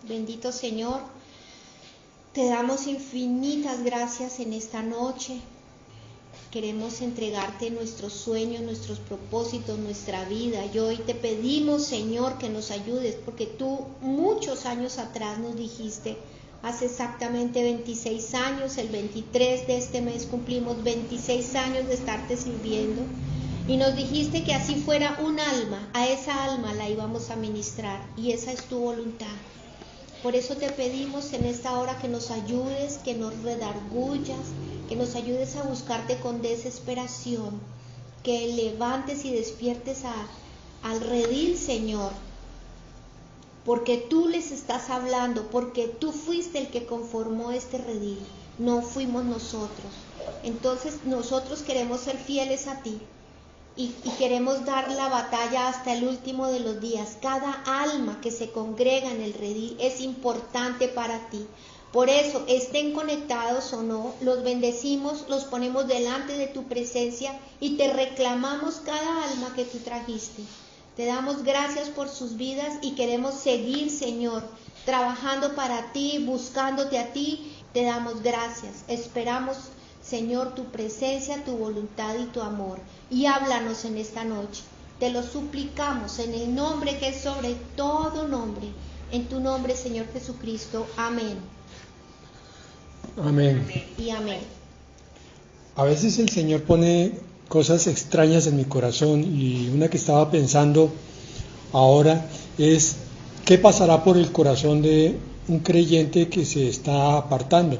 Bendito Señor, te damos infinitas gracias en esta noche. Queremos entregarte nuestros sueños, nuestros propósitos, nuestra vida. Y hoy te pedimos, Señor, que nos ayudes, porque tú muchos años atrás nos dijiste, hace exactamente 26 años, el 23 de este mes cumplimos 26 años de estarte sirviendo. Y nos dijiste que así fuera un alma, a esa alma la íbamos a ministrar, y esa es tu voluntad. Por eso te pedimos en esta hora que nos ayudes, que nos redargullas, que nos ayudes a buscarte con desesperación, que levantes y despiertes al redil, Señor, porque tú les estás hablando, porque tú fuiste el que conformó este redil, no fuimos nosotros. Entonces nosotros queremos ser fieles a ti. Y queremos dar la batalla hasta el último de los días. Cada alma que se congrega en el redil es importante para ti. Por eso, estén conectados o no, los bendecimos, los ponemos delante de tu presencia y te reclamamos cada alma que tú trajiste. Te damos gracias por sus vidas y queremos seguir, Señor, trabajando para ti, buscándote a ti. Te damos gracias. Esperamos, Señor, tu presencia, tu voluntad y tu amor. Y háblanos en esta noche. Te lo suplicamos en el nombre que es sobre todo nombre. En tu nombre, Señor Jesucristo. Amén. Amén. Y amén. A veces el Señor pone cosas extrañas en mi corazón, y una que estaba pensando ahora es ¿qué pasará por el corazón de un creyente que se está apartando?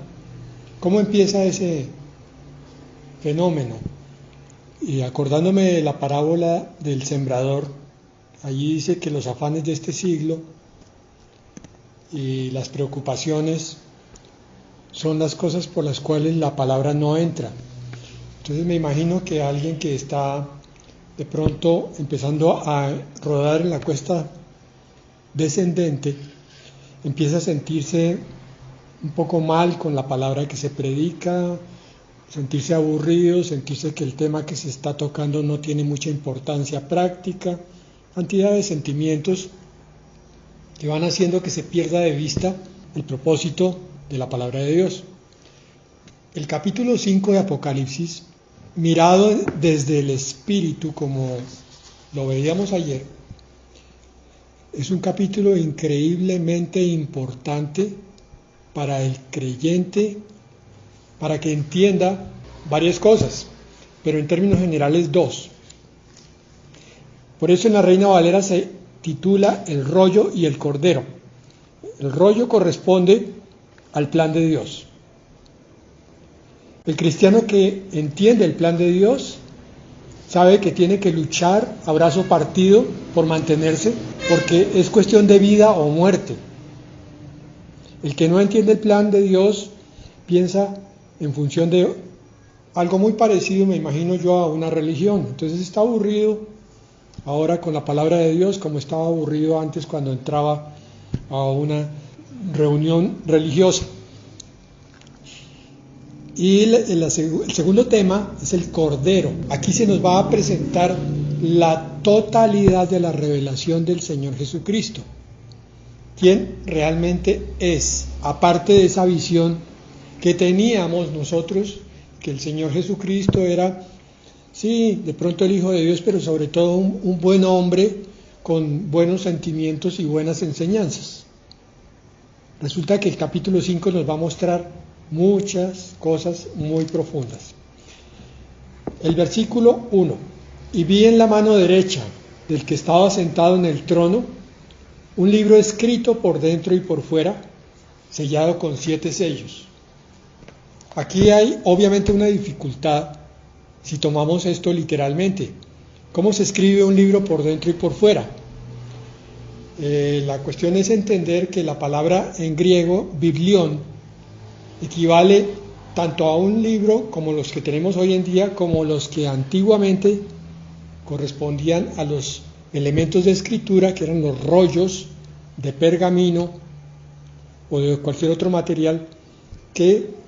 ¿Cómo empieza ese fenómeno? Y acordándome de la parábola del sembrador, allí dice que los afanes de este siglo y las preocupaciones son las cosas por las cuales la palabra no entra. Entonces me imagino que alguien que está de pronto empezando a rodar en la cuesta descendente empieza a sentirse un poco mal con la palabra que se predica, sentirse aburrido, sentirse que el tema que se está tocando no tiene mucha importancia práctica, cantidad de sentimientos que van haciendo que se pierda de vista el propósito de la palabra de Dios. El capítulo 5 de Apocalipsis, mirado desde el Espíritu, como lo veíamos ayer, es un capítulo increíblemente importante para el creyente, para que entienda varias cosas, pero en términos generales dos. Por eso en la Reina Valera se titula El rollo y el cordero. El rollo corresponde al plan de Dios. El cristiano que entiende el plan de Dios sabe que tiene que luchar a brazo partido por mantenerse, porque es cuestión de vida o muerte. El que no entiende el plan de Dios piensa en función de algo muy parecido, me imagino yo, a una religión. Entonces está aburrido ahora con la palabra de Dios, como estaba aburrido antes cuando entraba a una reunión religiosa. Y el segundo tema es el Cordero. Aquí se nos va a presentar la totalidad de la revelación del Señor Jesucristo. ¿Quién realmente es? Aparte de esa visión que teníamos nosotros, que el Señor Jesucristo era, sí, de pronto el Hijo de Dios, pero sobre todo un buen hombre con buenos sentimientos y buenas enseñanzas. Resulta que el capítulo 5 nos va a mostrar muchas cosas muy profundas. El versículo 1: y vi en la mano derecha del que estaba sentado en el trono un libro escrito por dentro y por fuera, sellado con 7 sellos. Aquí hay obviamente una dificultad si tomamos esto literalmente. ¿Cómo se escribe un libro por dentro y por fuera? La cuestión es entender que la palabra en griego, biblión, equivale tanto a un libro como los que tenemos hoy en día, como los que antiguamente correspondían a los elementos de escritura, que eran los rollos de pergamino o de cualquier otro material que,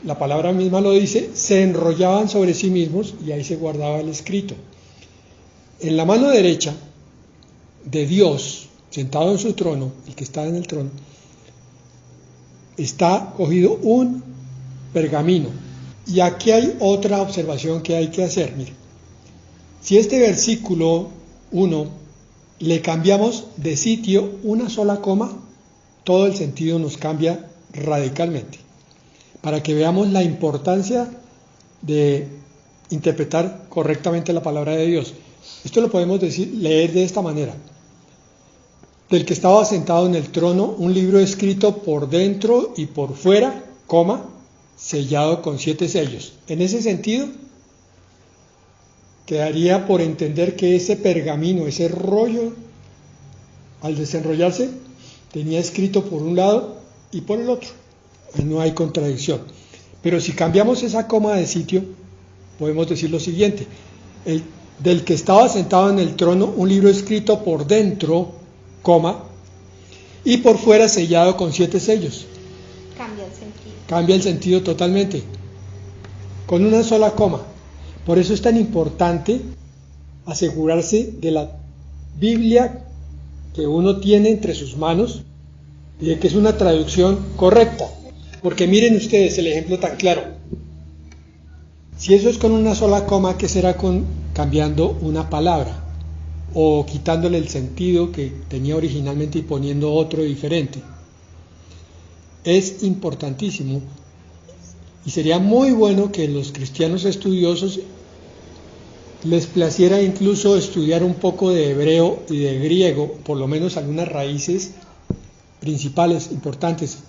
la palabra misma lo dice, se enrollaban sobre sí mismos y ahí se guardaba el escrito. En la mano derecha de Dios sentado en su trono, el que está en el trono, está cogido un pergamino. Y aquí hay otra observación que hay que hacer. Mire, si este versículo 1 le cambiamos de sitio una sola coma, todo el sentido nos cambia radicalmente. Para que veamos la importancia de interpretar correctamente la palabra de Dios. Esto lo podemos leer de esta manera. Del que estaba sentado en el trono, un libro escrito por dentro y por fuera, coma, sellado con 7 sellos. En ese sentido, quedaría por entender que ese pergamino, ese rollo, al desenrollarse, tenía escrito por un lado y por el otro. No hay contradicción. Pero si cambiamos esa coma de sitio, podemos decir lo siguiente: del que estaba sentado en el trono, un libro escrito por dentro, coma, y por fuera sellado con 7 sellos. Cambia el sentido. Cambia el sentido totalmente, con una sola coma. Por eso es tan importante asegurarse de la Biblia que uno tiene entre sus manos y de que es una traducción correcta. Porque miren ustedes el ejemplo tan claro. Si eso es con una sola coma, ¿qué será con cambiando una palabra? O quitándole el sentido que tenía originalmente y poniendo otro diferente. Es importantísimo y sería muy bueno que los cristianos estudiosos les placiera incluso estudiar un poco de hebreo y de griego, por lo menos algunas raíces principales, importantes,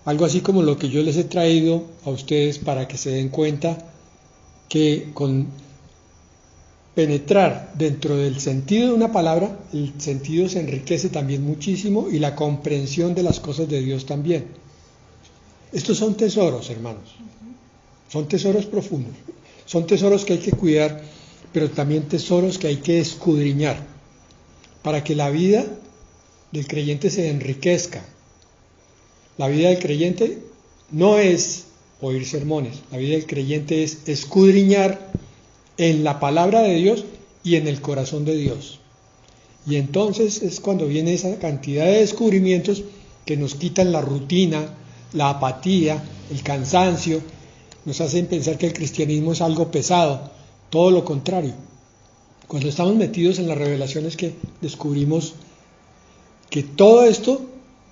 algo así como lo que yo les he traído a ustedes para que se den cuenta que con penetrar dentro del sentido de una palabra, el sentido se enriquece también muchísimo y la comprensión de las cosas de Dios también. Estos son tesoros, hermanos, son tesoros profundos, son tesoros que hay que cuidar, pero también tesoros que hay que escudriñar para que la vida del creyente se enriquezca. La vida del creyente no es oír sermones, la vida del creyente es escudriñar en la palabra de Dios y en el corazón de Dios. Y entonces es cuando viene esa cantidad de descubrimientos que nos quitan la rutina, la apatía, el cansancio, nos hacen pensar que el cristianismo es algo pesado. Todo lo contrario. Cuando estamos metidos en las revelaciones que descubrimos que todo esto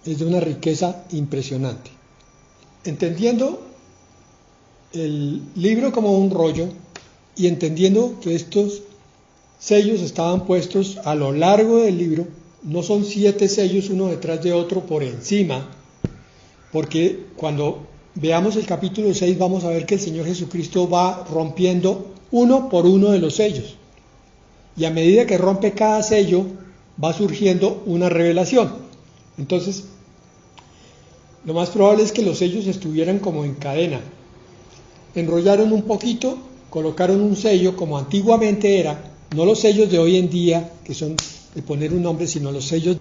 es de una riqueza impresionante. Entendiendo el libro como un rollo y entendiendo que estos sellos estaban puestos a lo largo del libro, no son 7 sellos uno detrás de otro por encima, porque cuando veamos el capítulo 6 vamos a ver que el Señor Jesucristo va rompiendo uno por uno de los sellos, y a medida que rompe cada sello va surgiendo una revelación. Entonces lo más probable es que los sellos estuvieran como en cadena, enrollaron un poquito, colocaron un sello como antiguamente era, no los sellos de hoy en día que son de poner un nombre, sino los sellos,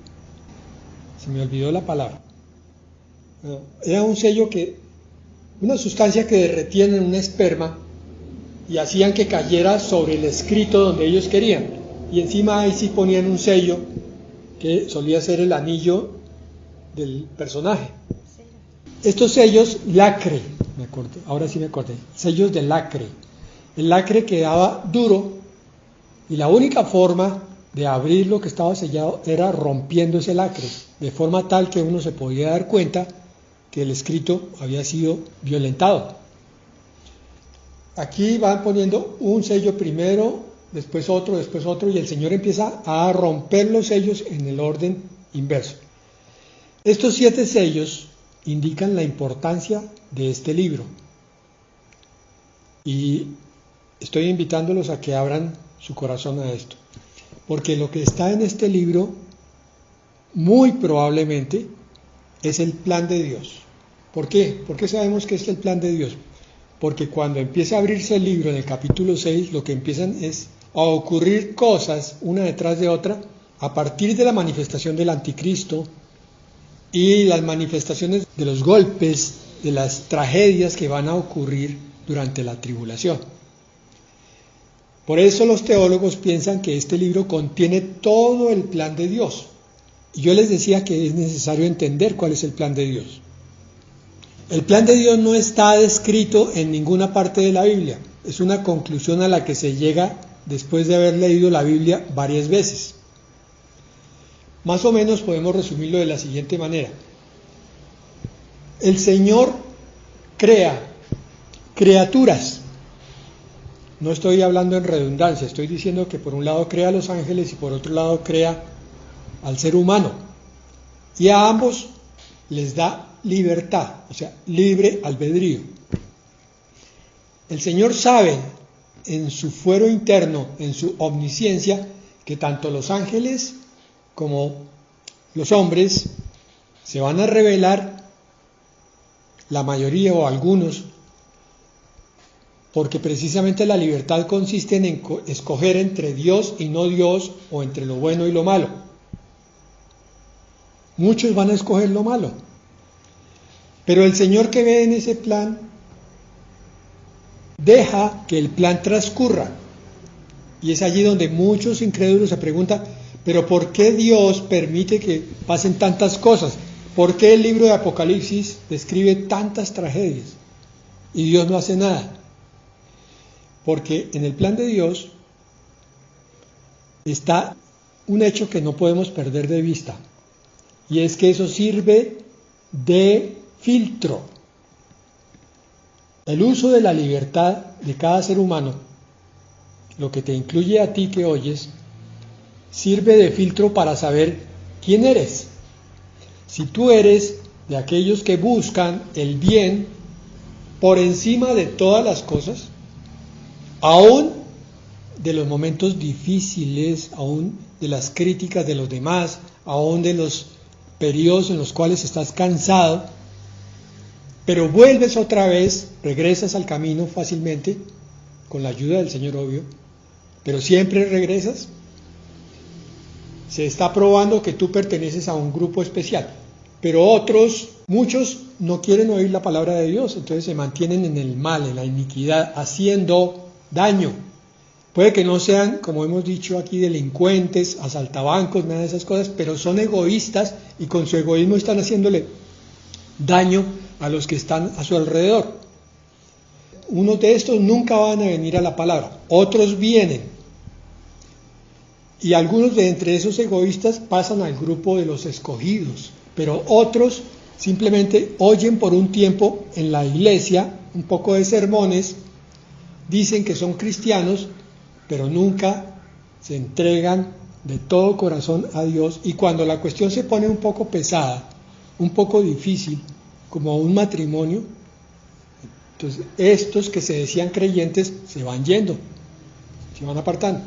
se me olvidó la palabra, era un sello que, una sustancia que derretían en un esperma y hacían que cayera sobre el escrito donde ellos querían, y encima ahí sí ponían un sello que solía ser el anillo del personaje. Estos sellos, lacre, me acordé, ahora sí me acordé, sellos de lacre. El lacre quedaba duro y la única forma de abrir lo que estaba sellado era rompiendo ese lacre, de forma tal que uno se podía dar cuenta que el escrito había sido violentado. Aquí van poniendo un sello primero, después otro, y el Señor empieza a romper los sellos en el orden inverso. Estos 7 sellos indican la importancia de este libro y estoy invitándolos a que abran su corazón a esto, porque lo que está en este libro muy probablemente es el plan de Dios. ¿Por qué? ¿Por qué sabemos que es el plan de Dios? Porque cuando empieza a abrirse el libro en el capítulo 6, lo que empiezan es a ocurrir cosas una detrás de otra a partir de la manifestación del anticristo y las manifestaciones de los golpes, de las tragedias que van a ocurrir durante la tribulación. Por eso los teólogos piensan que este libro contiene todo el plan de Dios. Y yo les decía que es necesario entender cuál es el plan de Dios. El plan de Dios no está descrito en ninguna parte de la Biblia. Es una conclusión a la que se llega después de haber leído la Biblia varias veces. Más o menos podemos resumirlo de la siguiente manera. El Señor crea criaturas. No estoy hablando en redundancia, estoy diciendo que por un lado crea a los ángeles y por otro lado crea al ser humano. Y a ambos les da libertad, o sea, libre albedrío. El Señor sabe en su fuero interno, en su omnisciencia, que tanto los ángeles como los hombres se van a rebelar, la mayoría o algunos, porque precisamente la libertad consiste en escoger entre Dios y no Dios, o entre lo bueno y lo malo. Muchos van a escoger lo malo, pero el Señor, que ve en ese plan, deja que el plan transcurra. Y es allí donde muchos incrédulos se preguntan, pero ¿por qué Dios permite que pasen tantas cosas? ¿Por qué el libro de Apocalipsis describe tantas tragedias y Dios no hace nada? Porque en el plan de Dios está un hecho que no podemos perder de vista, y es que eso sirve de filtro. El uso de la libertad de cada ser humano, lo que te incluye a ti que oyes, sirve de filtro para saber quién eres. Si tú eres de aquellos que buscan el bien por encima de todas las cosas, aún de los momentos difíciles, aún de las críticas de los demás, aún de los periodos en los cuales estás cansado, pero vuelves otra vez, regresas al camino fácilmente, con la ayuda del Señor, obvio, pero siempre regresas, se está probando que tú perteneces a un grupo especial, pero otros, muchos no quieren oír la palabra de Dios, entonces se mantienen en el mal, en la iniquidad, haciendo daño. Puede que no sean, como hemos dicho aquí, delincuentes, asaltabancos, nada de esas cosas, pero son egoístas y con su egoísmo están haciéndole daño a los que están a su alrededor. Unos de estos nunca van a venir a la palabra, otros vienen. Y algunos de entre esos egoístas pasan al grupo de los escogidos, pero otros simplemente oyen por un tiempo en la iglesia un poco de sermones, dicen que son cristianos, pero nunca se entregan de todo corazón a Dios, y cuando la cuestión se pone un poco pesada, un poco difícil, como un matrimonio, entonces estos que se decían creyentes se van yendo, se van apartando.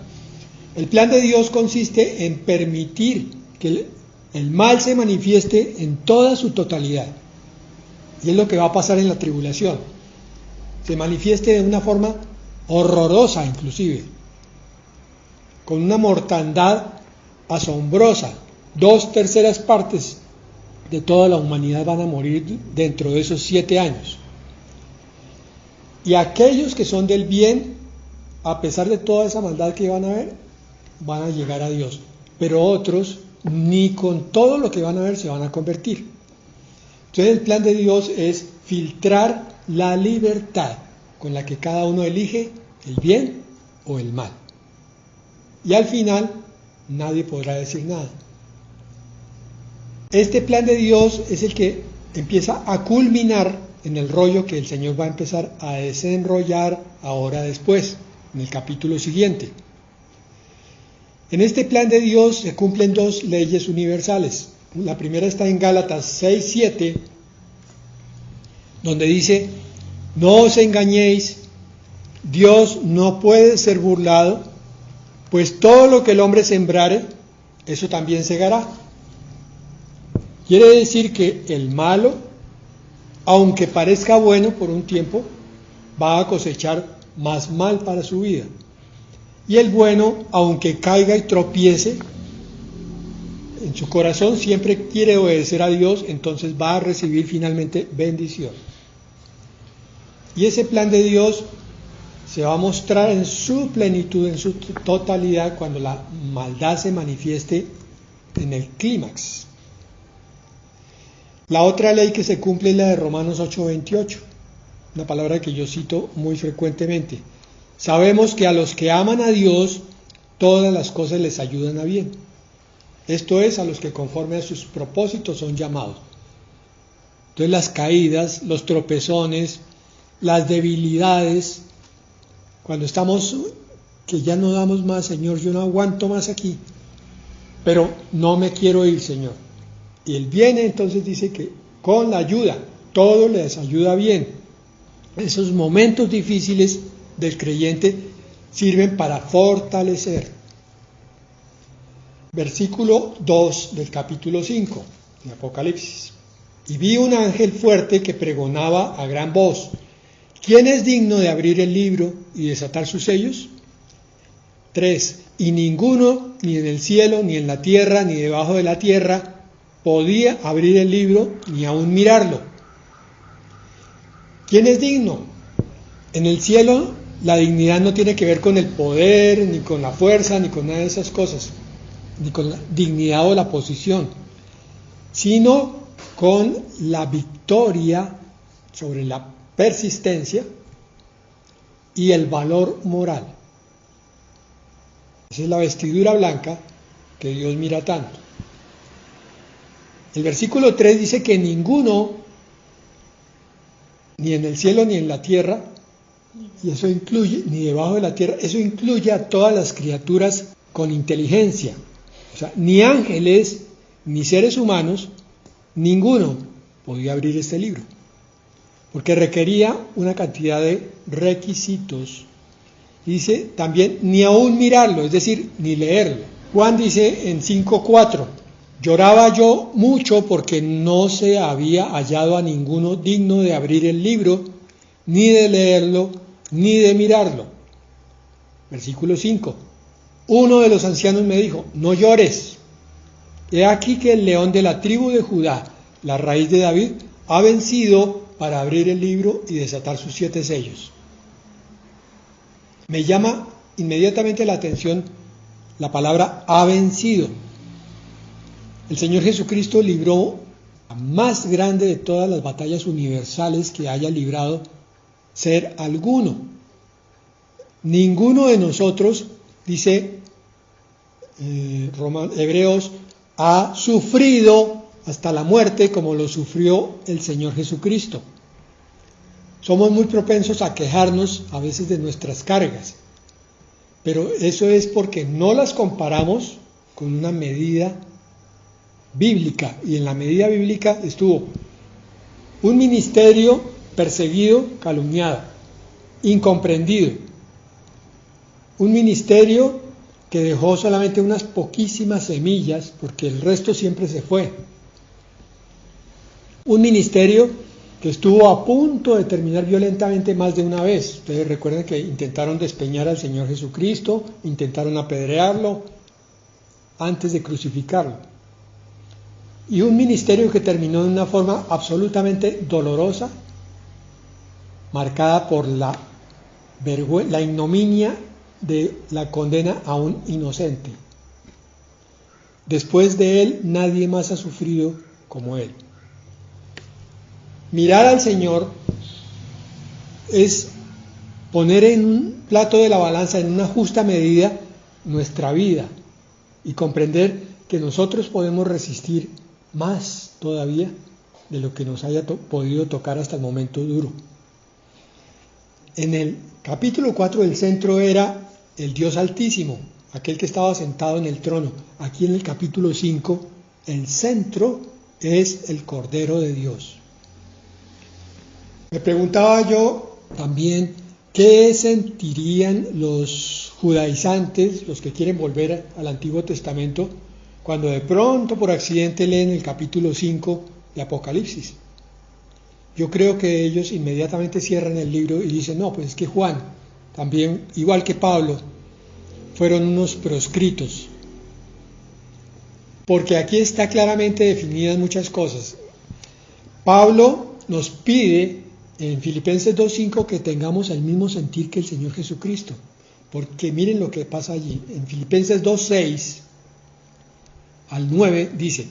El plan de Dios consiste en permitir que el mal se manifieste en toda su totalidad, y es lo que va a pasar en la tribulación. Se manifieste de una forma horrorosa, inclusive, con una mortandad asombrosa. 2/3 partes de toda la humanidad van a morir dentro de esos 7 años. Y aquellos que son del bien, a pesar de toda esa maldad que van a ver, van a llegar a Dios. Pero otros, ni con todo lo que van a ver, se van a convertir. Entonces el plan de Dios es filtrar la libertad con la que cada uno elige el bien o el mal. Y al final nadie podrá decir nada. Este plan de Dios es el que empieza a culminar en el rollo que el Señor va a empezar a desenrollar ahora después, en el capítulo siguiente. En este plan de Dios se cumplen 2 leyes universales. La primera está en Gálatas 6:7, donde dice: no os engañéis, Dios no puede ser burlado, pues todo lo que el hombre sembrare, eso también segará. Quiere decir que el malo, aunque parezca bueno por un tiempo, va a cosechar más mal para su vida. Y el bueno, aunque caiga y tropiece, en su corazón siempre quiere obedecer a Dios, entonces va a recibir finalmente bendición. Y ese plan de Dios se va a mostrar en su plenitud, en su totalidad, cuando la maldad se manifieste en el clímax. La otra ley que se cumple es la de Romanos 8:28, una palabra que yo cito muy frecuentemente. Sabemos que a los que aman a Dios, todas las cosas les ayudan a bien. Esto es, a los que conforme a sus propósitos son llamados. Entonces las caídas, los tropezones, las debilidades, cuando estamos que ya no damos más, Señor, yo no aguanto más aquí, pero no me quiero ir, Señor. Y Él viene, entonces dice que con la ayuda, todo les ayuda bien. Esos momentos difíciles del creyente sirven para fortalecer. Versículo 2 del capítulo 5 de Apocalipsis. Y vi un ángel fuerte que pregonaba a gran voz: ¿quién es digno de abrir el libro y desatar sus sellos? 3. Y ninguno, ni en el cielo, ni en la tierra, ni debajo de la tierra, podía abrir el libro, ni aún mirarlo. ¿Quién es digno? En el cielo la dignidad no tiene que ver con el poder, ni con la fuerza, ni con nada de esas cosas, ni con la dignidad o la posición, sino con la victoria sobre la persistencia y el valor moral. Esa es la vestidura blanca que Dios mira tanto. El versículo 3 dice que ninguno, ni en el cielo ni en la tierra, y eso incluye, ni debajo de la tierra, eso incluye a todas las criaturas con inteligencia. O sea, ni ángeles, ni seres humanos, ninguno podía abrir este libro, porque requería una cantidad de requisitos. Dice también, ni aún mirarlo, es decir, ni leerlo. Juan dice en 5:4, lloraba yo mucho porque no se había hallado a ninguno digno de abrir el libro, ni de leerlo, ni de mirarlo. Versículo 5, uno de los ancianos me dijo: no llores, he aquí que el león de la tribu de Judá, la raíz de David, ha vencido para abrir el libro y desatar sus 7 sellos. Me llama inmediatamente la atención la palabra ha vencido. El Señor Jesucristo libró la más grande de todas las batallas universales que haya librado ser alguno. Ninguno de nosotros, dice Hebreos, ha sufrido hasta la muerte como lo sufrió el Señor Jesucristo. Somos muy propensos a quejarnos a veces de nuestras cargas, pero eso es porque no las comparamos con una medida bíblica, y en la medida bíblica estuvo un ministerio perseguido, calumniado, incomprendido, un ministerio que dejó solamente unas poquísimas semillas porque el resto siempre se fue, un ministerio que estuvo a punto de terminar violentamente más de una vez. Ustedes recuerden que intentaron despeñar al Señor Jesucristo, intentaron apedrearlo antes de crucificarlo. Y un ministerio que terminó de una forma absolutamente dolorosa, marcada por la ignominia de la condena a un inocente. Después de él, nadie más ha sufrido como él. Mirar al Señor es poner en un plato de la balanza, en una justa medida, nuestra vida y comprender que nosotros podemos resistir más todavía de lo que nos haya podido tocar hasta el momento duro. En el capítulo 4 el centro era el Dios Altísimo, aquel que estaba sentado en el trono. Aquí en el capítulo 5 el centro es el Cordero de Dios. Me preguntaba yo también qué sentirían los judaizantes, los que quieren volver al Antiguo Testamento, cuando de pronto por accidente leen el capítulo 5 de Apocalipsis. Yo creo que ellos inmediatamente cierran el libro y dicen, no, pues es que Juan, también, igual que Pablo, fueron unos proscritos. Porque aquí está claramente definidas muchas cosas. Pablo nos pide en Filipenses 2:5 que tengamos el mismo sentir que el Señor Jesucristo, porque miren lo que pasa allí. En Filipenses 2:6 al 9, dice: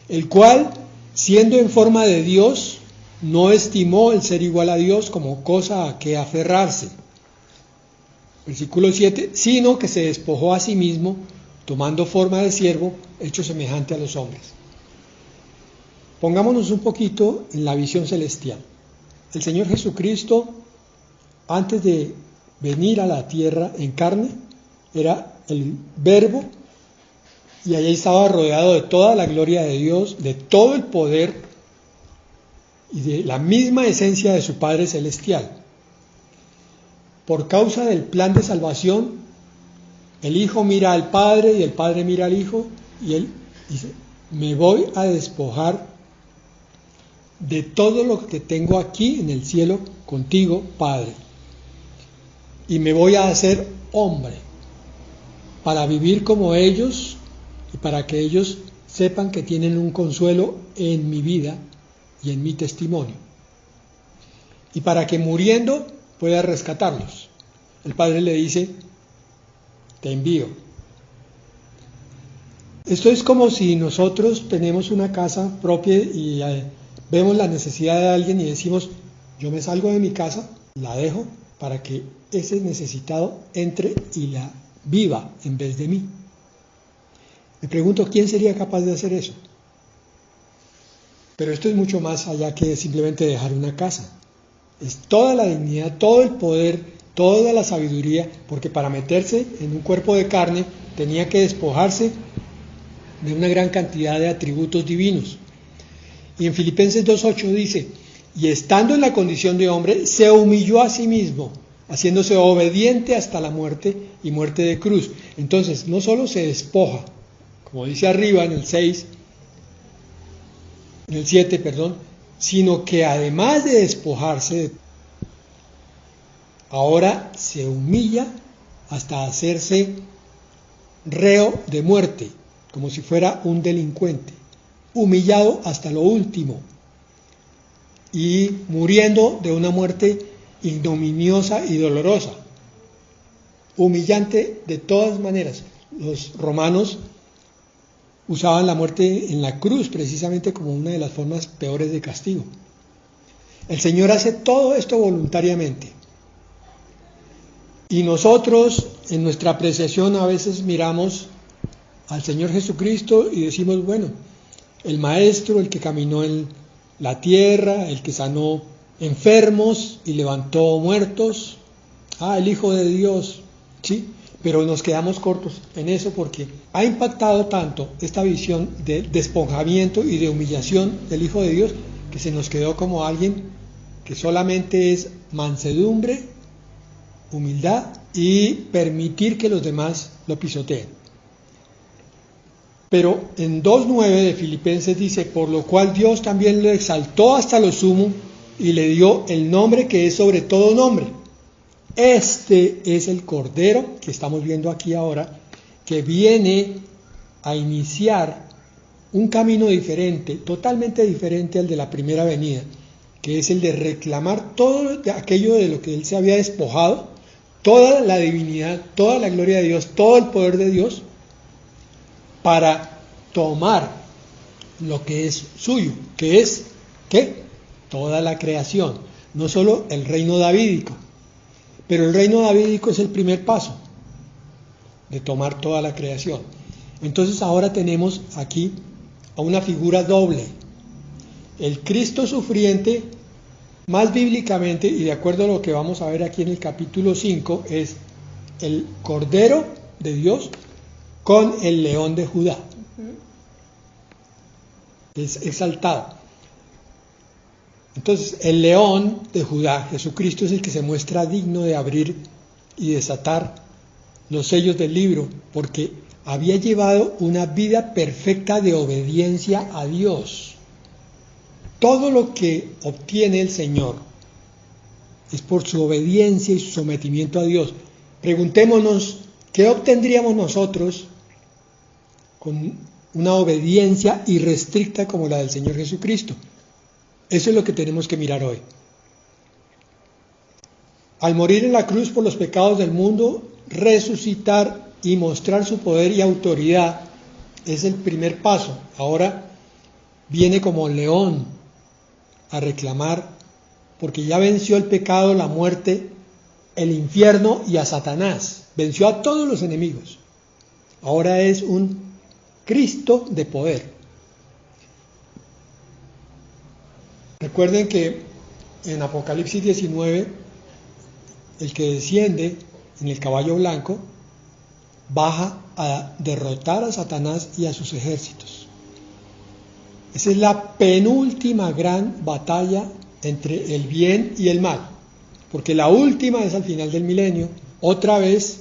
el cual, siendo en forma de Dios, no estimó el ser igual a Dios como cosa a que aferrarse. Versículo 7, sino que se despojó a sí mismo, tomando forma de siervo, hecho semejante a los hombres. Pongámonos un poquito en la visión celestial. El Señor Jesucristo, antes de venir a la tierra en carne, era el Verbo, y allí estaba rodeado de toda la gloria de Dios, de todo el poder y de la misma esencia de su Padre Celestial. Por causa del plan de salvación, el Hijo mira al Padre y el Padre mira al Hijo, y Él dice: me voy a despojar de todo lo que tengo aquí en el cielo contigo, Padre, y me voy a hacer hombre para vivir como ellos y para que ellos sepan que tienen un consuelo en mi vida y en mi testimonio, y para que muriendo pueda rescatarlos. El Padre le dice: te envío. Esto es como si nosotros tenemos una casa propia y vemos la necesidad de alguien y decimos: yo me salgo de mi casa, la dejo para que ese necesitado entre y la viva en vez de mí. Me pregunto, ¿quién sería capaz de hacer eso? Pero esto es mucho más allá que simplemente dejar una casa. Es toda la dignidad, todo el poder, toda la sabiduría, porque para meterse en un cuerpo de carne tenía que despojarse de una gran cantidad de atributos divinos. Y en Filipenses 2:8 dice: y estando en la condición de hombre, se humilló a sí mismo, haciéndose obediente hasta la muerte y muerte de cruz. Entonces, no solo se despoja, como dice arriba en el 7, sino que además de despojarse, ahora se humilla hasta hacerse reo de muerte, como si fuera un delincuente, humillado hasta lo último y muriendo de una muerte ignominiosa y dolorosa, humillante de todas maneras. Los romanos usaban la muerte en la cruz precisamente como una de las formas peores de castigo. El Señor hace todo esto voluntariamente. Y nosotros, en nuestra apreciación, a veces miramos al Señor Jesucristo y decimos: bueno, el Maestro, el que caminó en la tierra, el que sanó enfermos y levantó muertos, el Hijo de Dios, ¿sí? Pero nos quedamos cortos en eso porque ha impactado tanto esta visión de despojamiento y de humillación del Hijo de Dios que se nos quedó como alguien que solamente es mansedumbre, humildad y permitir que los demás lo pisoteen. Pero en 2:9 de Filipenses dice: por lo cual Dios también lo exaltó hasta lo sumo y le dio el nombre que es sobre todo nombre. Este es el Cordero que estamos viendo aquí ahora, que viene a iniciar un camino diferente, totalmente diferente al de la primera venida, que es el de reclamar todo aquello de lo que Él se había despojado, toda la divinidad, toda la gloria de Dios, todo el poder de Dios, para tomar lo que es suyo, que es, ¿qué? Toda la creación, no solo el reino davídico, pero el reino davídico es el primer paso de tomar toda la creación. Entonces ahora tenemos aquí a una figura doble, el Cristo sufriente, más bíblicamente y de acuerdo a lo que vamos a ver aquí en el capítulo 5, es el Cordero de Dios con el león de Judá. Es exaltado. Entonces, el león de Judá, Jesucristo, es el que se muestra digno de abrir y desatar los sellos del libro, porque había llevado una vida perfecta de obediencia a Dios. Todo lo que obtiene el Señor es por su obediencia y su sometimiento a Dios. Preguntémonos, ¿qué obtendríamos nosotros con una obediencia irrestricta como la del Señor Jesucristo? Eso es lo que tenemos que mirar hoy. Al morir en la cruz por los pecados del mundo, resucitar y mostrar su poder y autoridad es el primer paso. Ahora viene como león a reclamar, porque ya venció el pecado, la muerte, el infierno y a Satanás. Venció a todos los enemigos. Ahora es un Cristo de poder. Recuerden que en Apocalipsis 19, el que desciende en el caballo blanco baja a derrotar a Satanás y a sus ejércitos. Esa es la penúltima gran batalla entre el bien y el mal, porque la última es al final del milenio, otra vez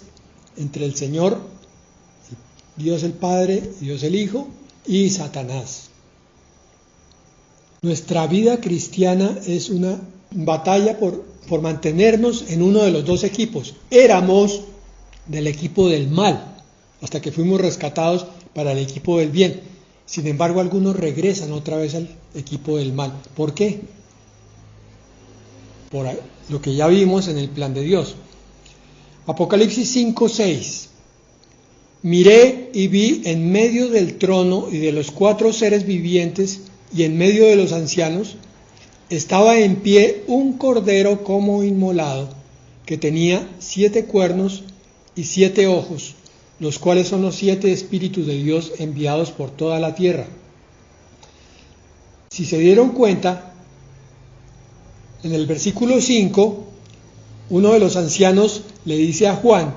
entre el Señor, Dios el Padre, Dios el Hijo y Satanás. Nuestra vida cristiana es una batalla por mantenernos en uno de los dos equipos. Éramos del equipo del mal, hasta que fuimos rescatados para el equipo del bien. Sin embargo, algunos regresan otra vez al equipo del mal. ¿Por qué? Por lo que ya vimos en el plan de Dios. Apocalipsis 5:6. Miré y vi en medio del trono y de los 4 seres vivientes y en medio de los ancianos, estaba en pie un cordero como inmolado, que tenía 7 cuernos y 7 ojos, los cuales son los 7 espíritus de Dios enviados por toda la tierra. Si se dieron cuenta, en el versículo 5, uno de los ancianos le dice a Juan: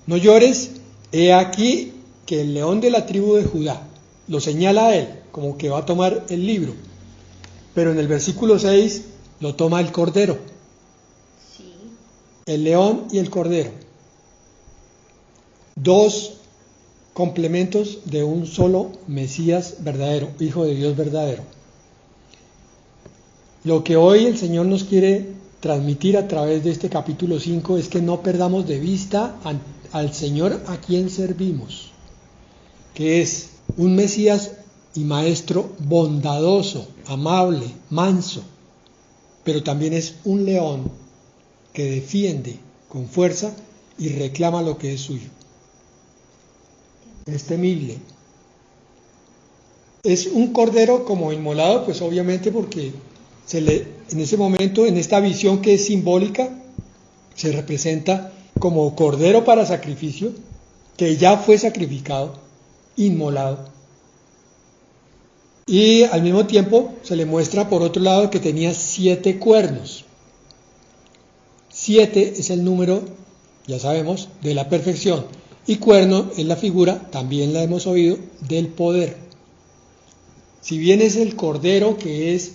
no llores, he aquí que el león de la tribu de Judá, lo señala a él, como que va a tomar el libro. Pero en el versículo 6 lo toma el cordero. Sí. El león y el cordero. 2 complementos de un solo Mesías verdadero, Hijo de Dios verdadero. Lo que hoy el Señor nos quiere transmitir a través de este capítulo 5 es que no perdamos de vista al Señor a quien servimos, que es un Mesías y Maestro bondadoso, amable, manso, pero también es un león que defiende con fuerza y reclama lo que es suyo. Es temible. Es un cordero como inmolado, pues obviamente porque en ese momento, en esta visión que es simbólica, se representa como cordero para sacrificio, que ya fue sacrificado, inmolado. Y al mismo tiempo se le muestra por otro lado que tenía 7 cuernos. 7 es el número, ya sabemos, de la perfección. Y cuerno es la figura, también la hemos oído, del poder. Si bien es el cordero que es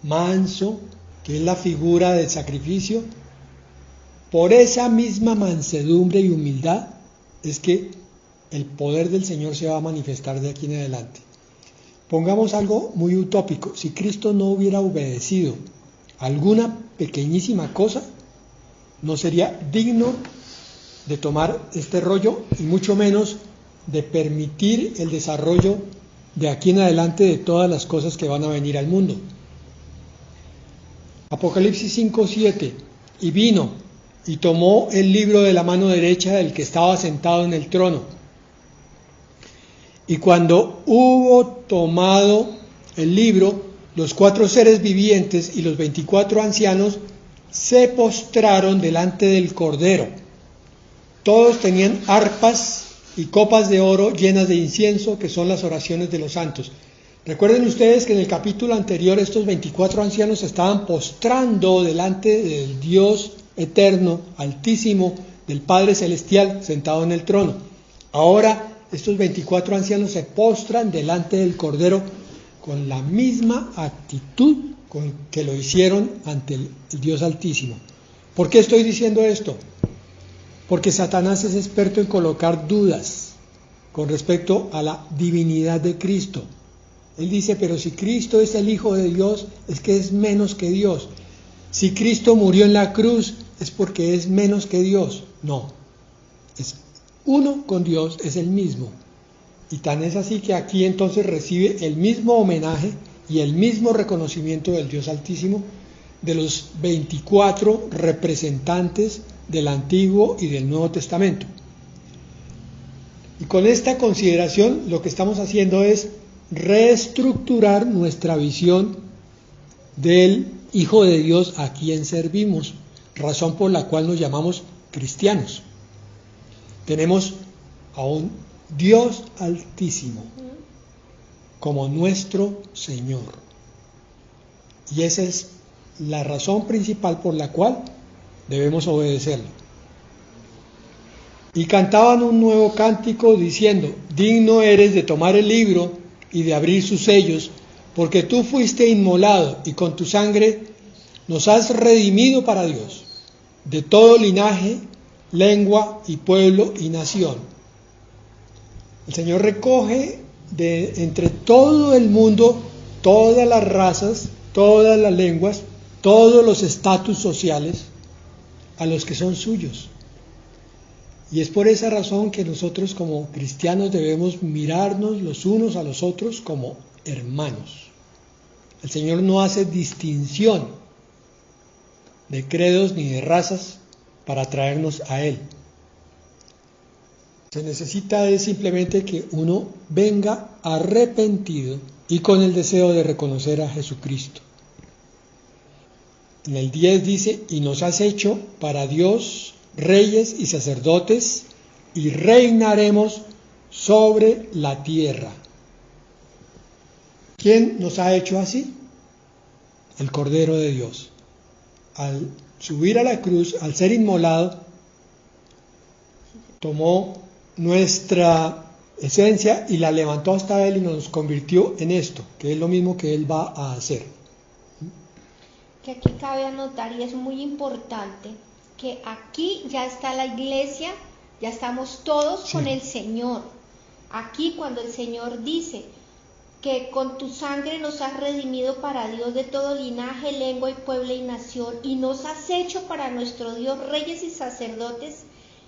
manso, que es la figura del sacrificio, por esa misma mansedumbre y humildad es que el poder del Señor se va a manifestar de aquí en adelante. Pongamos algo muy utópico: si Cristo no hubiera obedecido alguna pequeñísima cosa, no sería digno de tomar este rollo y mucho menos de permitir el desarrollo de aquí en adelante de todas las cosas que van a venir al mundo. Apocalipsis 5:7. Y vino y tomó el libro de la mano derecha del que estaba sentado en el trono. Y cuando hubo tomado el libro, los 4 seres vivientes y los 24 ancianos se postraron delante del Cordero. Todos tenían arpas y copas de oro llenas de incienso, que son las oraciones de los santos. Recuerden ustedes que en el capítulo anterior estos 24 ancianos se estaban postrando delante del Dios eterno, altísimo, del Padre celestial, sentado en el trono. Ahora estos 24 ancianos se postran delante del Cordero con la misma actitud con que lo hicieron ante el Dios Altísimo. ¿Por qué estoy diciendo esto? Porque Satanás es experto en colocar dudas con respecto a la divinidad de Cristo. Él dice: pero si Cristo es el Hijo de Dios, es que es menos que Dios. Si Cristo murió en la cruz, es porque es menos que Dios. No, es uno con Dios, es el mismo. Y tan es así que aquí entonces recibe el mismo homenaje y el mismo reconocimiento del Dios Altísimo de los 24 representantes del Antiguo y del Nuevo Testamento. Y con esta consideración lo que estamos haciendo es reestructurar nuestra visión del Hijo de Dios a quien servimos, razón por la cual nos llamamos cristianos. Tenemos a un Dios altísimo como nuestro Señor. Y esa es la razón principal por la cual debemos obedecerlo. Y cantaban un nuevo cántico diciendo: digno eres de tomar el libro y de abrir sus sellos, porque tú fuiste inmolado y con tu sangre nos has redimido para Dios, de todo linaje, lengua y pueblo y nación. El Señor recoge de entre todo el mundo, todas las razas, todas las lenguas, todos los estatus sociales, a los que son suyos. Y es por esa razón que nosotros como cristianos debemos mirarnos los unos a los otros como hermanos. El Señor no hace distinción de credos ni de razas para traernos a Él. Se necesita es simplemente que uno venga arrepentido y con el deseo de reconocer a Jesucristo. En el 10 dice: y nos has hecho para Dios reyes y sacerdotes, y reinaremos sobre la tierra. ¿Quién nos ha hecho así? El Cordero de Dios. Al subir a la cruz, al ser inmolado, tomó nuestra esencia y la levantó hasta Él y nos convirtió en esto, que es lo mismo que Él va a hacer. Que aquí cabe anotar, y es muy importante, que aquí ya está la iglesia, ya estamos todos con el Señor. Aquí cuando el Señor dice que con tu sangre nos has redimido para Dios de todo linaje, lengua y pueblo y nación, y nos has hecho para nuestro Dios reyes y sacerdotes,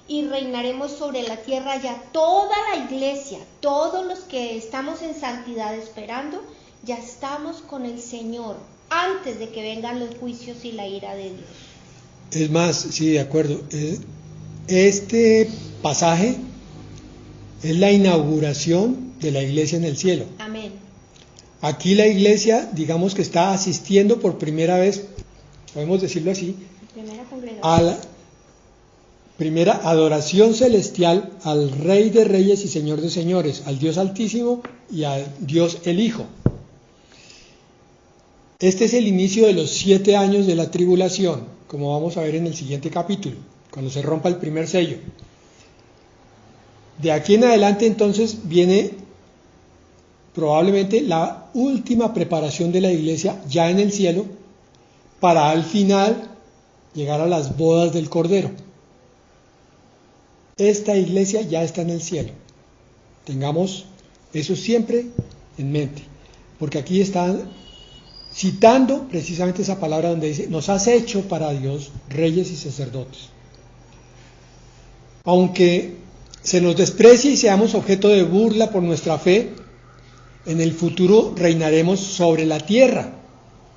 y reinaremos sobre la tierra. Ya toda la iglesia, todos los que estamos en santidad esperando, ya estamos con el Señor antes de que vengan los juicios y la ira de Dios. Es más, sí, de acuerdo. Este pasaje es la inauguración de la iglesia en el cielo. Amén. Aquí la iglesia, digamos que está asistiendo por primera vez, podemos decirlo así, a la primera adoración celestial al Rey de Reyes y Señor de Señores, al Dios Altísimo y al Dios el Hijo. Este es el inicio de los 7 años de la tribulación, como vamos a ver en el siguiente capítulo, cuando se rompa el primer sello. De aquí en adelante entonces viene probablemente la última preparación de la iglesia ya en el cielo, para al final llegar a las bodas del Cordero. Esta iglesia ya está en el cielo. Tengamos eso siempre en mente, porque aquí están citando precisamente esa palabra donde dice: nos has hecho para Dios reyes y sacerdotes. Aunque se nos desprecie y seamos objeto de burla por nuestra fe, en el futuro reinaremos sobre la tierra.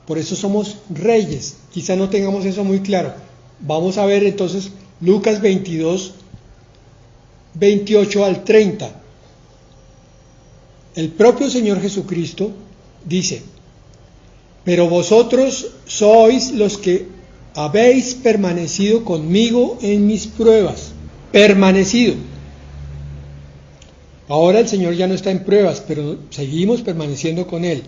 Por eso somos reyes. Quizá no tengamos eso muy claro. Vamos a ver entonces Lucas 22, 28 al 30. El propio Señor Jesucristo dice: pero vosotros sois los que habéis permanecido conmigo en mis pruebas. Permanecido. Ahora el Señor ya no está en pruebas, pero seguimos permaneciendo con Él.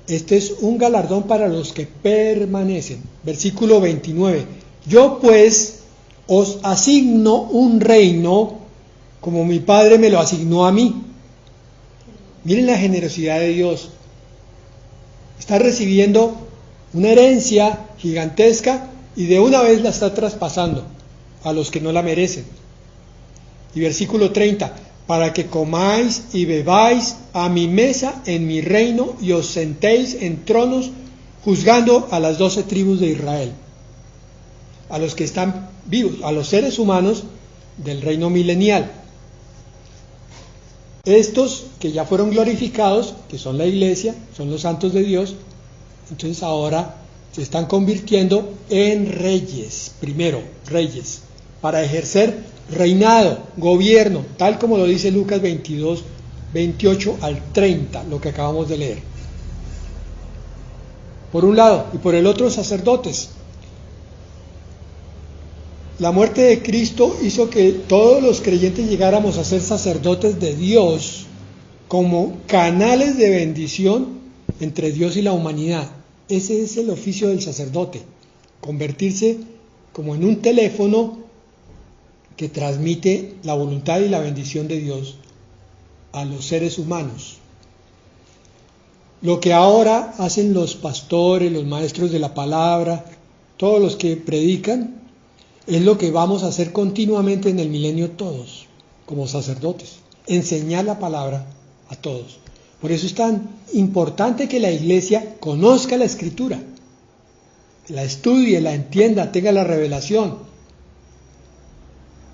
Este es un galardón para los que permanecen. Versículo 29. Yo pues os asigno un reino como mi Padre me lo asignó a mí. Miren la generosidad de Dios. Está recibiendo una herencia gigantesca y de una vez la está traspasando a los que no la merecen. Y versículo 30. Para que comáis y bebáis a mi mesa en mi reino y os sentéis en tronos juzgando a las 12 tribus de Israel, a los que están vivos, a los seres humanos del reino milenial. Estos que ya fueron glorificados, que son la iglesia, son los santos de Dios, entonces ahora se están convirtiendo en reyes, primero reyes, para ejercer reinado, gobierno, tal como lo dice Lucas 22, 28 al 30, lo que acabamos de leer. Por un lado, y por el otro, sacerdotes. La muerte de Cristo hizo que todos los creyentes llegáramos a ser sacerdotes de Dios como canales de bendición entre Dios y la humanidad. Ese es el oficio del sacerdote, convertirse como en un teléfono que transmite la voluntad y la bendición de Dios a los seres humanos. Lo que ahora hacen los pastores, los maestros de la palabra, todos los que predican, es lo que vamos a hacer continuamente en el milenio todos, como sacerdotes, enseñar la palabra a todos. Por eso es tan importante que la iglesia conozca la Escritura, la estudie, la entienda, tenga la revelación,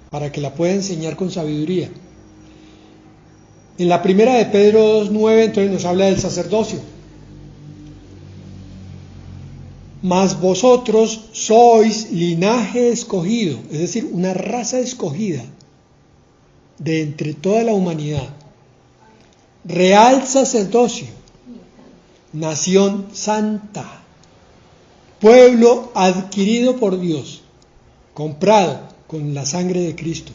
para que la pueda enseñar con sabiduría. En la primera de Pedro 2:9 entonces nos habla del sacerdocio. Mas vosotros sois linaje escogido, es decir, una raza escogida de entre toda la humanidad, real sacerdocio, nación santa, pueblo adquirido por Dios, comprado con la sangre de Cristo,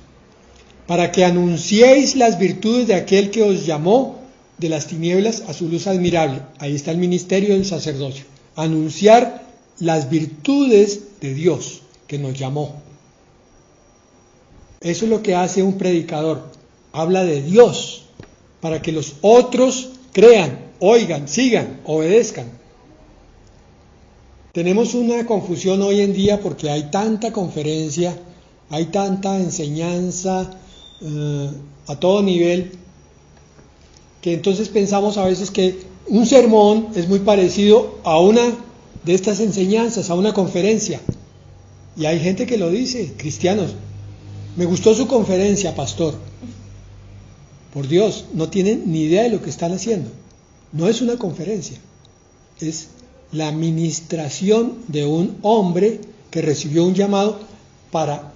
para que anunciéis las virtudes de aquel que os llamó de las tinieblas a su luz admirable. Ahí está el ministerio del sacerdocio, anunciar las virtudes de Dios que nos llamó. Eso es lo que hace un predicador, habla de Dios para que los otros crean, oigan, sigan, obedezcan. Tenemos una confusión hoy en día porque hay tanta conferencia, hay tanta enseñanza a todo nivel, que entonces pensamos a veces que un sermón es muy parecido a una de estas enseñanzas, a una conferencia. Y hay gente que lo dice, cristianos, me gustó su conferencia, pastor. Por Dios, no tienen ni idea de lo que están haciendo. No es una conferencia, es la administración de un hombre que recibió un llamado para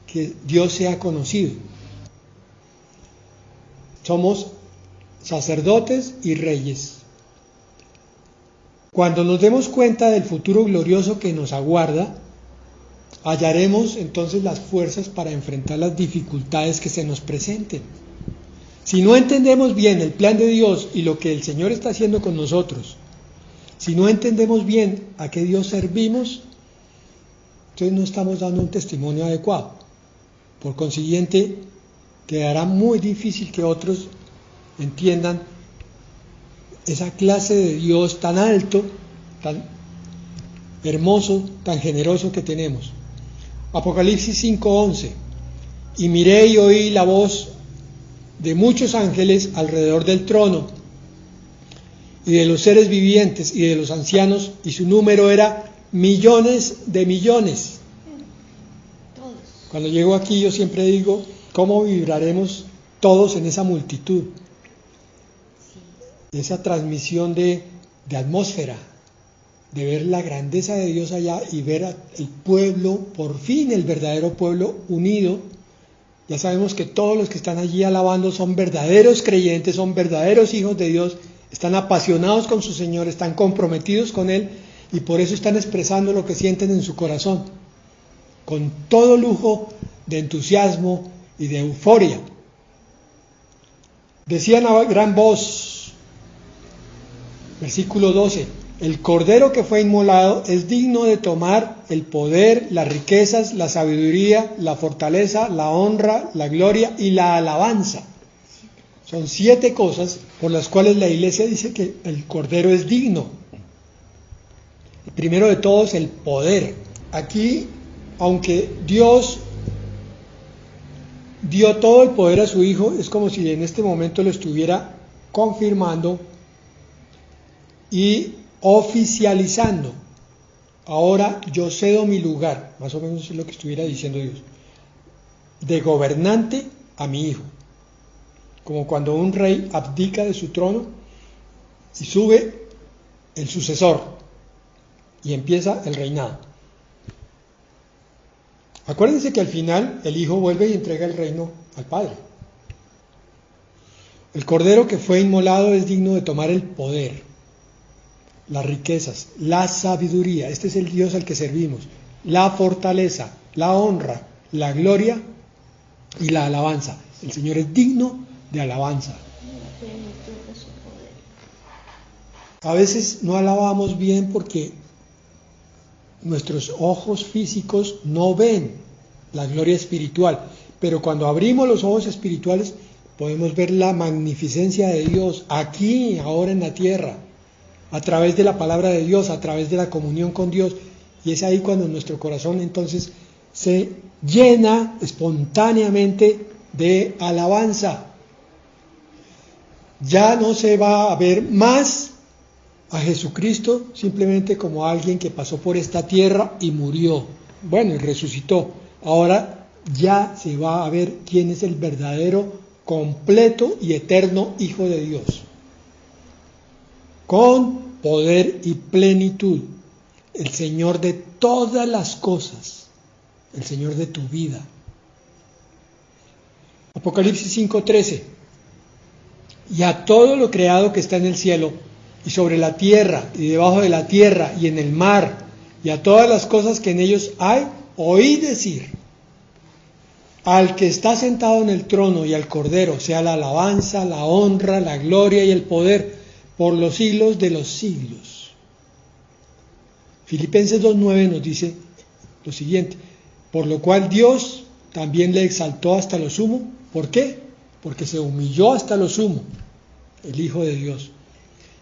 que Dios sea conocido. Somos sacerdotes y reyes. Cuando nos demos cuenta del futuro glorioso que nos aguarda, hallaremos entonces las fuerzas para enfrentar las dificultades que se nos presenten. Si no entendemos bien el plan de Dios y lo que el Señor está haciendo con nosotros, si no entendemos bien a qué Dios servimos, entonces no estamos dando un testimonio adecuado. Por consiguiente, quedará muy difícil que otros entiendan esa clase de Dios tan alto, tan hermoso, tan generoso que tenemos. Apocalipsis 5:11. Y miré y oí la voz de muchos ángeles alrededor del trono, y de los seres vivientes y de los ancianos, y su número era millones de millones. Cuando llego aquí yo siempre digo, ¿cómo vibraremos todos en esa multitud? Esa transmisión de atmósfera, de ver la grandeza de Dios allá y ver el pueblo, por fin el verdadero pueblo unido. Ya sabemos que todos los que están allí alabando son verdaderos creyentes, son verdaderos hijos de Dios, están apasionados con su Señor, están comprometidos con Él y por eso están expresando lo que sienten en su corazón, con todo lujo de entusiasmo y de euforia. Decían a gran voz, versículo 12, el cordero que fue inmolado es digno de tomar el poder, las riquezas, la sabiduría, la fortaleza, la honra, la gloria y la alabanza. Son 7 cosas por las cuales la iglesia dice que el cordero es digno. El primero de todos, el poder. Aquí, aunque Dios dio todo el poder a su Hijo, es como si en este momento lo estuviera confirmando y oficializando. Ahora yo cedo mi lugar, más o menos es lo que estuviera diciendo Dios, de gobernante a mi Hijo. Como cuando un rey abdica de su trono y sube el sucesor y empieza el reinado. Acuérdense que al final el Hijo vuelve y entrega el reino al Padre. El Cordero que fue inmolado es digno de tomar el poder, las riquezas, la sabiduría. Este es el Dios al que servimos. La fortaleza, la honra, la gloria y la alabanza. El Señor es digno de alabanza. A veces no alabamos bien porque nuestros ojos físicos no ven la gloria espiritual, pero cuando abrimos los ojos espirituales podemos ver la magnificencia de Dios aquí, ahora en la tierra, a través de la palabra de Dios, a través de la comunión con Dios, y es ahí cuando nuestro corazón entonces se llena espontáneamente de alabanza. Ya no se va a ver más a Jesucristo simplemente como alguien que pasó por esta tierra y murió, bueno, y resucitó. Ahora ya se va a ver quién es el verdadero, completo y eterno Hijo de Dios, con poder y plenitud, el Señor de todas las cosas, el Señor de tu vida. Apocalipsis 5:13. Y a todo lo creado que está en el cielo y sobre la tierra y debajo de la tierra y en el mar y a todas las cosas que en ellos hay, oí decir: al que está sentado en el trono y al Cordero sea la alabanza, la honra, la gloria y el poder por los siglos de los siglos. Filipenses 2:9 nos dice lo siguiente: por lo cual Dios también le exaltó hasta lo sumo. ¿Por qué? Porque se humilló hasta lo sumo, el Hijo de Dios,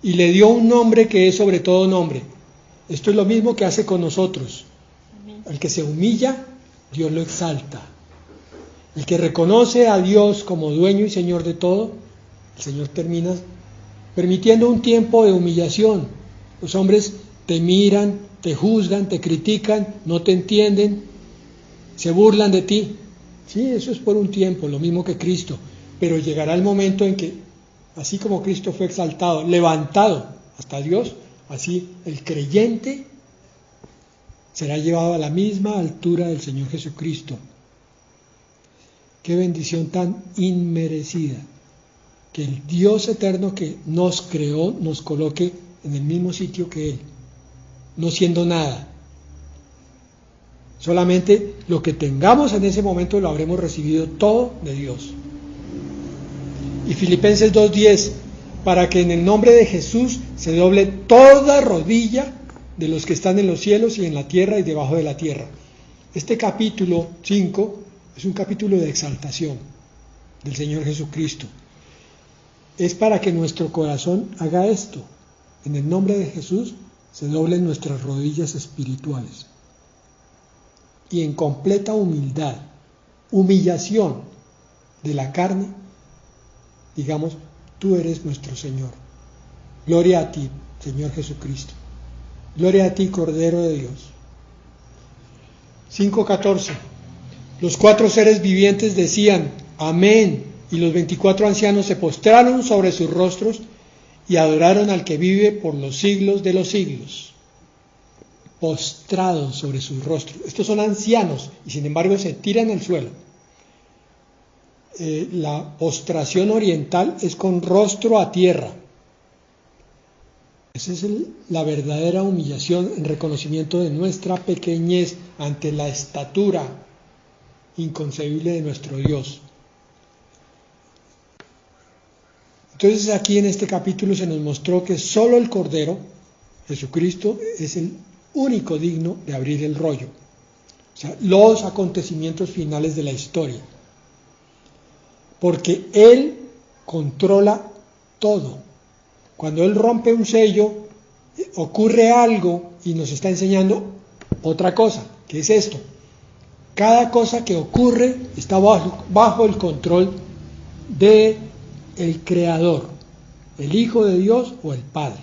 y le dio un nombre que es sobre todo nombre. Esto es lo mismo que hace con nosotros. Al que se humilla, Dios lo exalta. El que reconoce a Dios como dueño y Señor de todo, el Señor termina permitiendo un tiempo de humillación. Los hombres te miran, te juzgan, te critican, no te entienden, se burlan de ti. Sí, eso es por un tiempo, lo mismo que Cristo. Pero llegará el momento en que, así como Cristo fue exaltado, levantado hasta Dios, así el creyente será llevado a la misma altura del Señor Jesucristo. Qué bendición tan inmerecida, que el Dios eterno que nos creó nos coloque en el mismo sitio que Él, no siendo nada. Solamente lo que tengamos en ese momento lo habremos recibido todo de Dios. Y Filipenses 2:10, para que en el nombre de Jesús se doble toda rodilla de los que están en los cielos y en la tierra y debajo de la tierra. Este capítulo 5 es un capítulo de exaltación del Señor Jesucristo. Es para que nuestro corazón haga esto. En el nombre de Jesús se doblen nuestras rodillas espirituales. Y en completa humildad, humillación de la carne, digamos: tú eres nuestro Señor. Gloria a ti, Señor Jesucristo. Gloria a ti, Cordero de Dios. 5:14. Los 4 seres vivientes decían: amén. Y los 24 ancianos se postraron sobre sus rostros y adoraron al que vive por los siglos de los siglos. Postrados sobre sus rostros. Estos son ancianos y sin embargo se tiran al suelo. La postración oriental es con rostro a tierra. Esa es la verdadera humillación en reconocimiento de nuestra pequeñez ante la estatura inconcebible de nuestro Dios. Entonces aquí en este capítulo se nos mostró que solo el Cordero, Jesucristo, es el único digno de abrir el rollo. O sea, los acontecimientos finales de la historia. Porque Él controla todo. Cuando Él rompe un sello, ocurre algo y nos está enseñando otra cosa. ¿Qué es esto? Cada cosa que ocurre está bajo el control de el Creador, el Hijo de Dios o el Padre,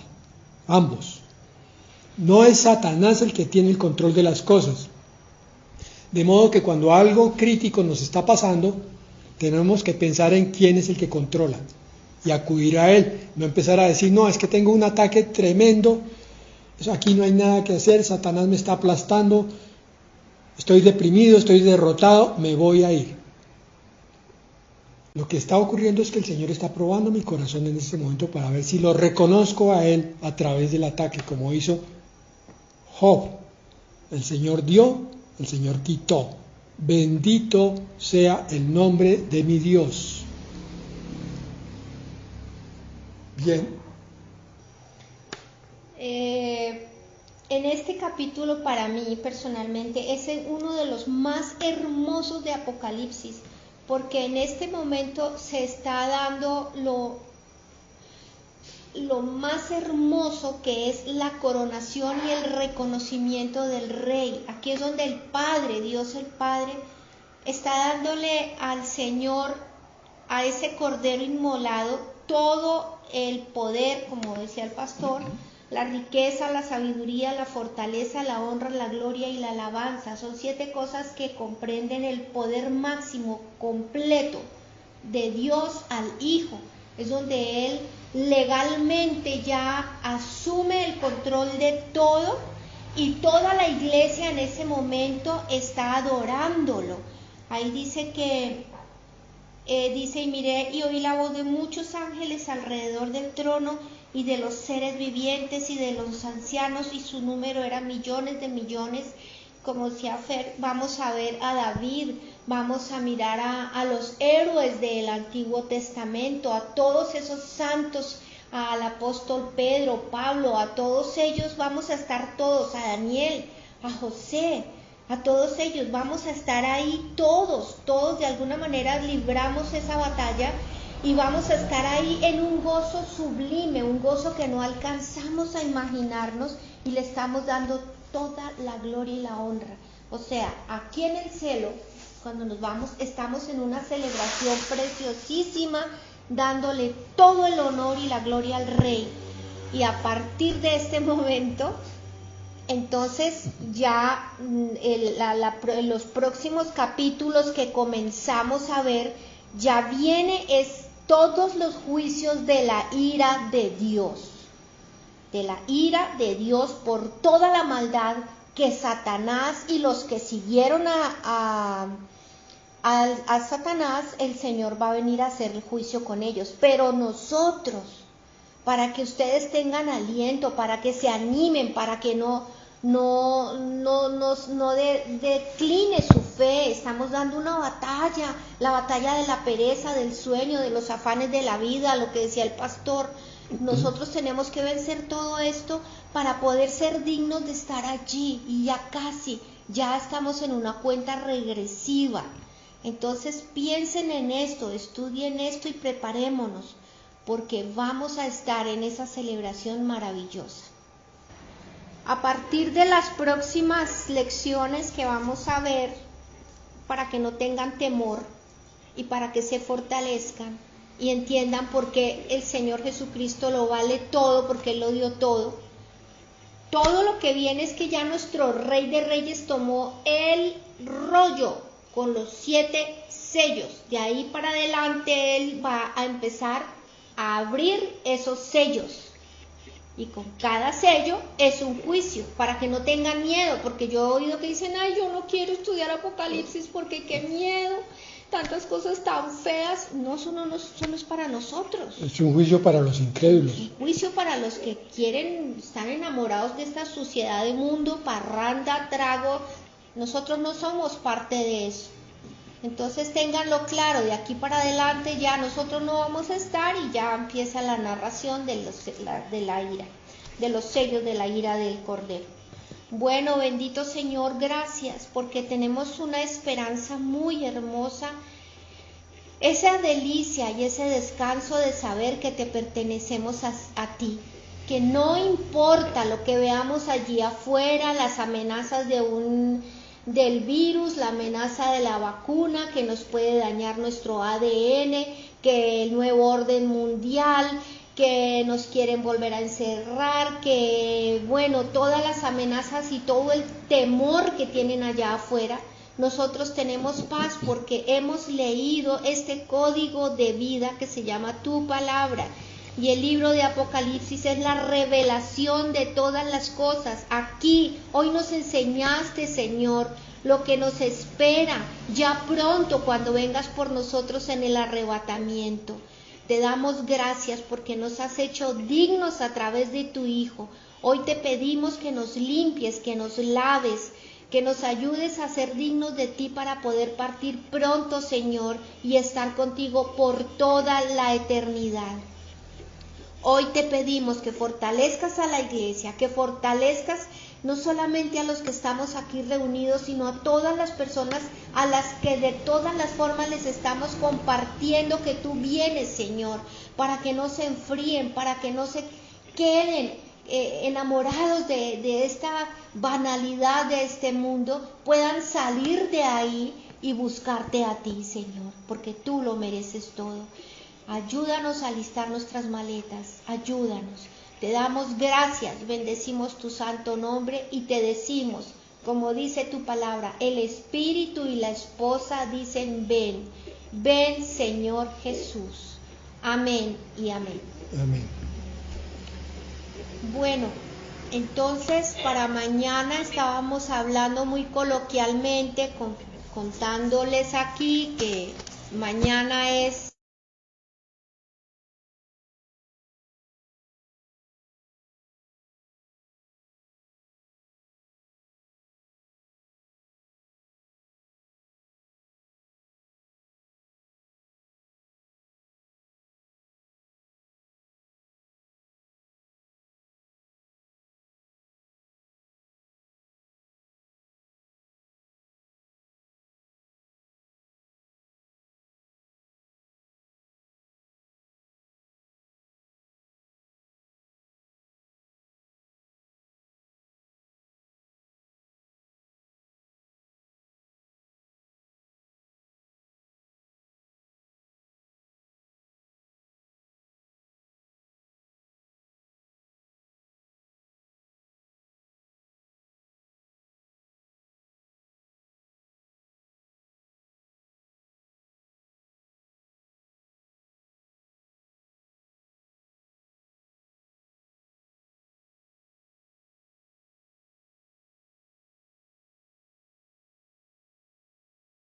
ambos. No es Satanás el que tiene el control de las cosas. De modo que cuando algo crítico nos está pasando, tenemos que pensar en quién es el que controla y acudir a Él. No empezar a decir: no, es que tengo un ataque tremendo, aquí no hay nada que hacer, Satanás me está aplastando. estoy deprimido, estoy derrotado, me voy a ir. Lo que está ocurriendo es que el Señor está probando mi corazón en este momento para ver si lo reconozco a Él a través del ataque, como hizo Job. El Señor dio, el Señor quitó. Bendito sea el nombre de mi Dios. Bien. En este capítulo, para mí personalmente, es uno de los más hermosos de Apocalipsis, porque en este momento se está dando lo más hermoso, que es la coronación y el reconocimiento del Rey. Aquí es donde el Padre, Dios el Padre, está dándole al Señor, a ese Cordero inmolado, todo el poder, como decía el pastor, la riqueza, la sabiduría, la fortaleza, la honra, la gloria y la alabanza. Son 7 cosas que comprenden el poder máximo, completo, de Dios al Hijo. Es donde Él legalmente ya asume el control de todo, y toda la iglesia en ese momento está adorándolo. Ahí dice que y miré y oí la voz de muchos ángeles alrededor del trono, y de los seres vivientes y de los ancianos, y su número era millones de millones. Como decía Fer, vamos a ver a David, vamos a mirar a los héroes del Antiguo Testamento, a todos esos santos, al apóstol Pedro, Pablo, a todos ellos vamos a estar todos, a Daniel, a José, a todos ellos vamos a estar ahí, todos de alguna manera libramos esa batalla, y vamos a estar ahí en un gozo sublime, un gozo que no alcanzamos a imaginarnos, y le estamos dando toda la gloria y la honra. O sea, aquí en el cielo, cuando nos vamos, estamos en una celebración preciosísima, dándole todo el honor y la gloria al Rey. Y a partir de este momento, entonces ya en los próximos capítulos que comenzamos a ver, ya viene todos los juicios de la ira de Dios. De la ira de Dios por toda la maldad que Satanás y los que siguieron a Satanás, el Señor va a venir a hacer el juicio con ellos. Pero nosotros, para que ustedes tengan aliento, para que se animen, para que no decline su fe, estamos dando una batalla, la batalla de la pereza, del sueño, de los afanes de la vida, lo que decía el pastor. Nosotros tenemos que vencer todo esto para poder ser dignos de estar allí, y ya estamos en una cuenta regresiva. Entonces piensen en esto, estudien esto y preparémonos, porque vamos a estar en esa celebración maravillosa. A partir de las próximas lecciones que vamos a ver, para que no tengan temor y para que se fortalezcan y entiendan por qué el Señor Jesucristo lo vale todo, porque Él lo dio todo. Todo lo que viene es que ya nuestro Rey de Reyes tomó el rollo con los 7 sellos. De ahí para adelante Él va a empezar a abrir esos sellos. Y con cada sello es un juicio, para que no tengan miedo, porque yo he oído que dicen, ay, yo no quiero estudiar Apocalipsis porque qué miedo, tantas cosas tan feas. No, eso no es para nosotros. Es un juicio para los incrédulos. Un juicio para los que están enamorados de esta suciedad de mundo, parranda, trago. Nosotros no somos parte de eso. Entonces ténganlo claro, de aquí para adelante ya nosotros no vamos a estar, y ya empieza la narración de la ira, de los sellos de la ira del Cordero. Bueno, bendito Señor, gracias, porque tenemos una esperanza muy hermosa, esa delicia y ese descanso de saber que te pertenecemos a ti, que no importa lo que veamos allí afuera, las amenazas del virus, la amenaza de la vacuna que nos puede dañar nuestro ADN, que el nuevo orden mundial, que nos quieren volver a encerrar, que todas las amenazas y todo el temor que tienen allá afuera. Nosotros tenemos paz porque hemos leído este código de vida que se llama tu palabra. Y el libro de Apocalipsis es la revelación de todas las cosas. Aquí, hoy nos enseñaste, Señor, lo que nos espera ya pronto cuando vengas por nosotros en el arrebatamiento. Te damos gracias porque nos has hecho dignos a través de tu Hijo. Hoy te pedimos que nos limpies, que nos laves, que nos ayudes a ser dignos de ti para poder partir pronto, Señor, y estar contigo por toda la eternidad. Hoy te pedimos que fortalezcas a la iglesia, que fortalezcas no solamente a los que estamos aquí reunidos, sino a todas las personas a las que de todas las formas les estamos compartiendo que tú vienes, Señor, para que no se enfríen, para que no se queden enamorados de esta banalidad de este mundo, puedan salir de ahí y buscarte a ti, Señor, porque tú lo mereces todo. Ayúdanos a alistar nuestras maletas, ayúdanos. Te damos gracias, bendecimos tu santo nombre y te decimos, como dice tu palabra, el Espíritu y la esposa dicen ven, ven Señor Jesús. Amén y amén. Amén. Bueno, entonces para mañana estábamos hablando muy coloquialmente, contándoles aquí que mañana es